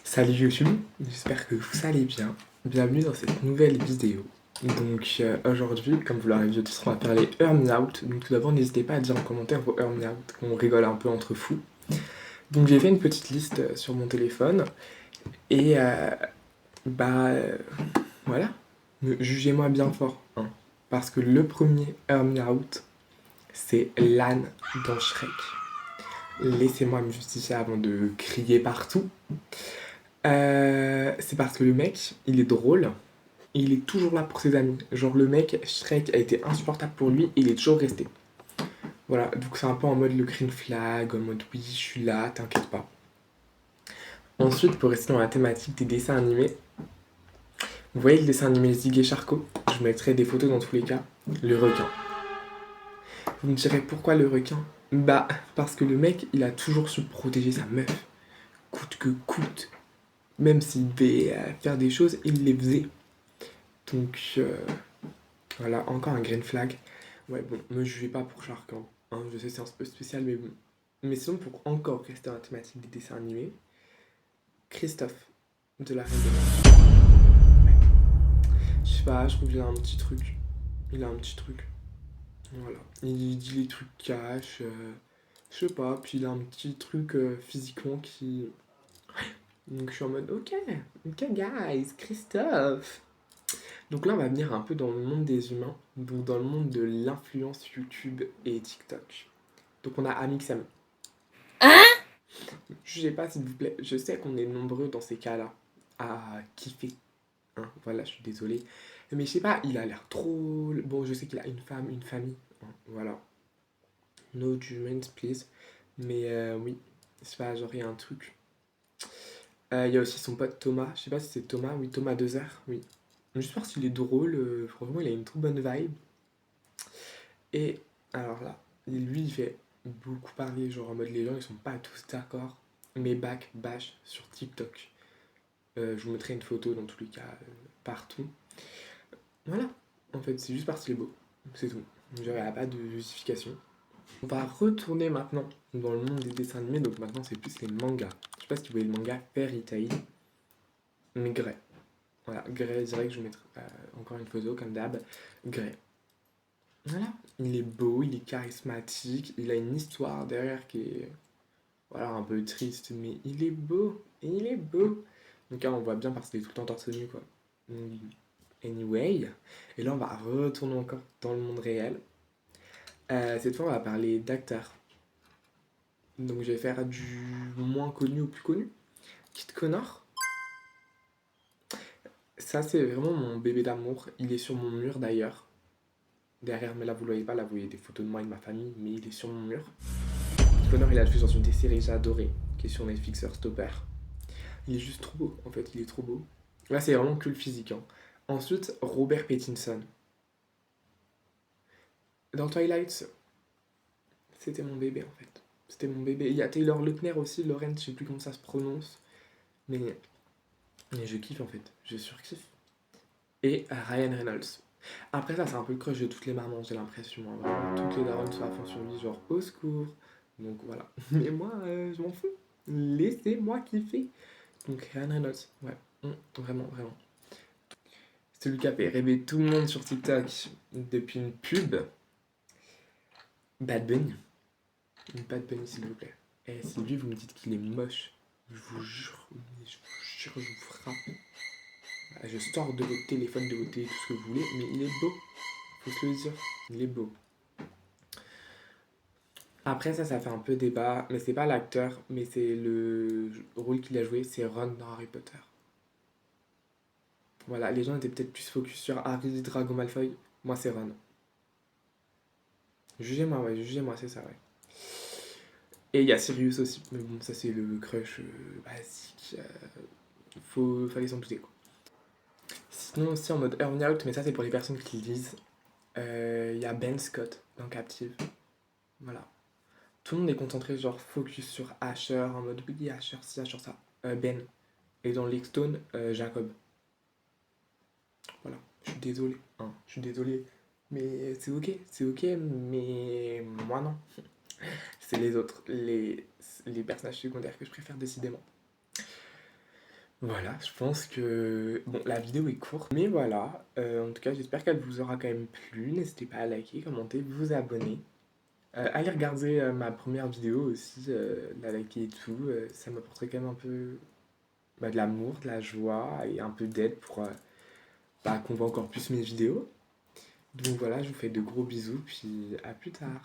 Salut YouTube, j'espère que vous allez bien. Bienvenue dans cette nouvelle vidéo. Donc aujourd'hui, comme vous l'aurez vu au titre, on va parler Earn Out. Donc tout d'abord, n'hésitez pas à dire en commentaire vos Earn Out, qu'on rigole un peu entre fous. Donc j'ai fait une petite liste sur mon téléphone. Et voilà, jugez-moi bien fort. Hein, parce que le premier Earn Out, c'est l'âne dans Shrek. Laissez-moi me justifier avant de crier partout. C'est parce que le mec, il est drôle. Il est toujours là pour ses amis. Genre le mec, Shrek a été insupportable pour lui et il est toujours resté. Voilà, donc c'est un peu en mode le green flag, en mode oui, je suis là, t'inquiète pas. Ensuite, pour rester dans la thématique des dessins animés, vous voyez le dessin animé Zig et Charcot? Je mettrai des photos dans tous les cas. Le requin. Vous me direz pourquoi le requin? Bah, parce que le mec, il a toujours su protéger sa meuf. Coûte que coûte. Même s'il devait faire des choses, il les faisait. Donc, voilà, encore un green flag. Ouais, bon, me jugez pas pour Sharkan. Hein, je sais, c'est un peu spécial, mais bon. Mais sinon, pour encore rester dans la thématique des dessins animés, Christophe, de la Reine des Neiges. Je sais pas, je trouve qu'il a un petit truc. Il a un petit truc. Voilà. Il dit les trucs cash. Je sais pas, puis il a un petit truc physiquement qui. Donc je suis en mode, ok, guys, Christophe. Donc là, on va venir un peu dans le monde des humains, donc dans le monde de l'influence YouTube et TikTok. Donc on a Amixem. Jugez pas s'il vous plaît, je sais qu'on est nombreux dans ces cas-là à kiffer. Hein, voilà, je suis désolé. Mais je sais pas, il a l'air trop. Bon, je sais qu'il a une femme, une famille. Hein, voilà. No judgment, please. Mais oui, c'est pas, genre, il y a un truc. Il y a aussi son pote Thomas. Je sais pas si c'est Thomas, oui, Thomas 2 heures, oui. Juste parce qu'il est drôle, franchement, il a une trop bonne vibe. Et alors là, lui, il fait beaucoup parler, genre en mode les gens, ils sont pas tous d'accord. Mais bash sur TikTok. Je vous mettrai une photo dans tous les cas, partout. Voilà, en fait, c'est juste parce qu'il est beau. C'est tout. Genre, il n'y a pas de justification. On va retourner maintenant dans le monde des dessins animés. Donc maintenant, c'est plus les mangas. Je sais pas si tu voyais le manga Fairy Tail. Mais Grey. Voilà, Grey, direct, je vous mettrai encore une photo, comme d'hab. Grey. Voilà, il est beau, il est charismatique, il a une histoire derrière qui est voilà, un peu triste, mais il est beau, et il est beau. Donc là, on voit bien parce qu'il est tout le temps torse nu, quoi. Anyway, et là, on va retourner encore dans le monde réel. Cette fois, on va parler d'acteurs. Donc, je vais faire du moins connu au plus connu. Kit Connor, ça, c'est vraiment mon bébé d'amour. Il est sur mon mur d'ailleurs. Derrière, mais là, vous le voyez pas, là, vous voyez des photos de moi et de ma famille, mais il est sur mon mur. Kit Connor, il a joué dans une des séries que j'ai adoré, qui est sur Netflix, Stopper. Il est juste trop beau, en fait, il est trop beau. Là, c'est vraiment que le physique. Hein. Ensuite, Robert Pattinson. Dans Twilight, c'était mon bébé, en fait. C'était mon bébé. Il y a Taylor Lautner aussi, Lauren, je sais plus comment ça se prononce. Mais, mais je kiffe, en fait. Je surkiffe. Et Ryan Reynolds. Après ça, c'est un peu le crush de toutes les mamans, j'ai l'impression. Hein. Vraiment, toutes les darons sont à fond sur lui, genre au secours. Donc voilà. Mais moi, je m'en fous. Laissez-moi kiffer. Donc Ryan Reynolds, ouais. Vraiment, vraiment. Celui qui a fait rêver tout le monde sur TikTok depuis une pub. Bad Bunny. Bad Bunny, s'il vous plaît. Et si lui, vous me dites qu'il est moche, je vous jure, je vous frappe. Je sors de votre téléphone, de votre télé, tout ce que vous voulez, mais il est beau. Faut se le dire. Il est beau. Après ça fait un peu débat, mais c'est pas l'acteur, mais c'est le rôle qu'il a joué, c'est Ron dans Harry Potter. Voilà, les gens étaient peut-être plus focus sur Harry, Drago Malfoy. Moi, c'est Ron. Jugez-moi, ouais, jugez-moi, c'est ça, ouais. Et il y a Sirius aussi, mais bon, ça c'est le crush basique. Fallait s'en douter, quoi. Sinon, aussi en mode Earn Out, mais ça c'est pour les personnes qui lisent, il y a Ben Scott dans Captive. Voilà. Tout le monde est concentré, genre focus sur Asher, en mode oui, Asher, si, Asher, ça. Ben. Et dans Lexstone, Jacob. Voilà. Je suis désolé, hein, je suis désolé. Mais c'est ok, mais moi non. C'est les autres, les personnages secondaires que je préfère décidément. Voilà, je pense que... Bon, la vidéo est courte, mais voilà. En tout cas, j'espère qu'elle vous aura quand même plu. N'hésitez pas à liker, commenter, vous abonner. Allez regarder ma première vidéo aussi, la liker et tout. Ça m'apporterait quand même un peu de l'amour, de la joie et un peu d'aide pour qu'on voit encore plus mes vidéos. Donc voilà, je vous fais de gros bisous, puis à plus tard.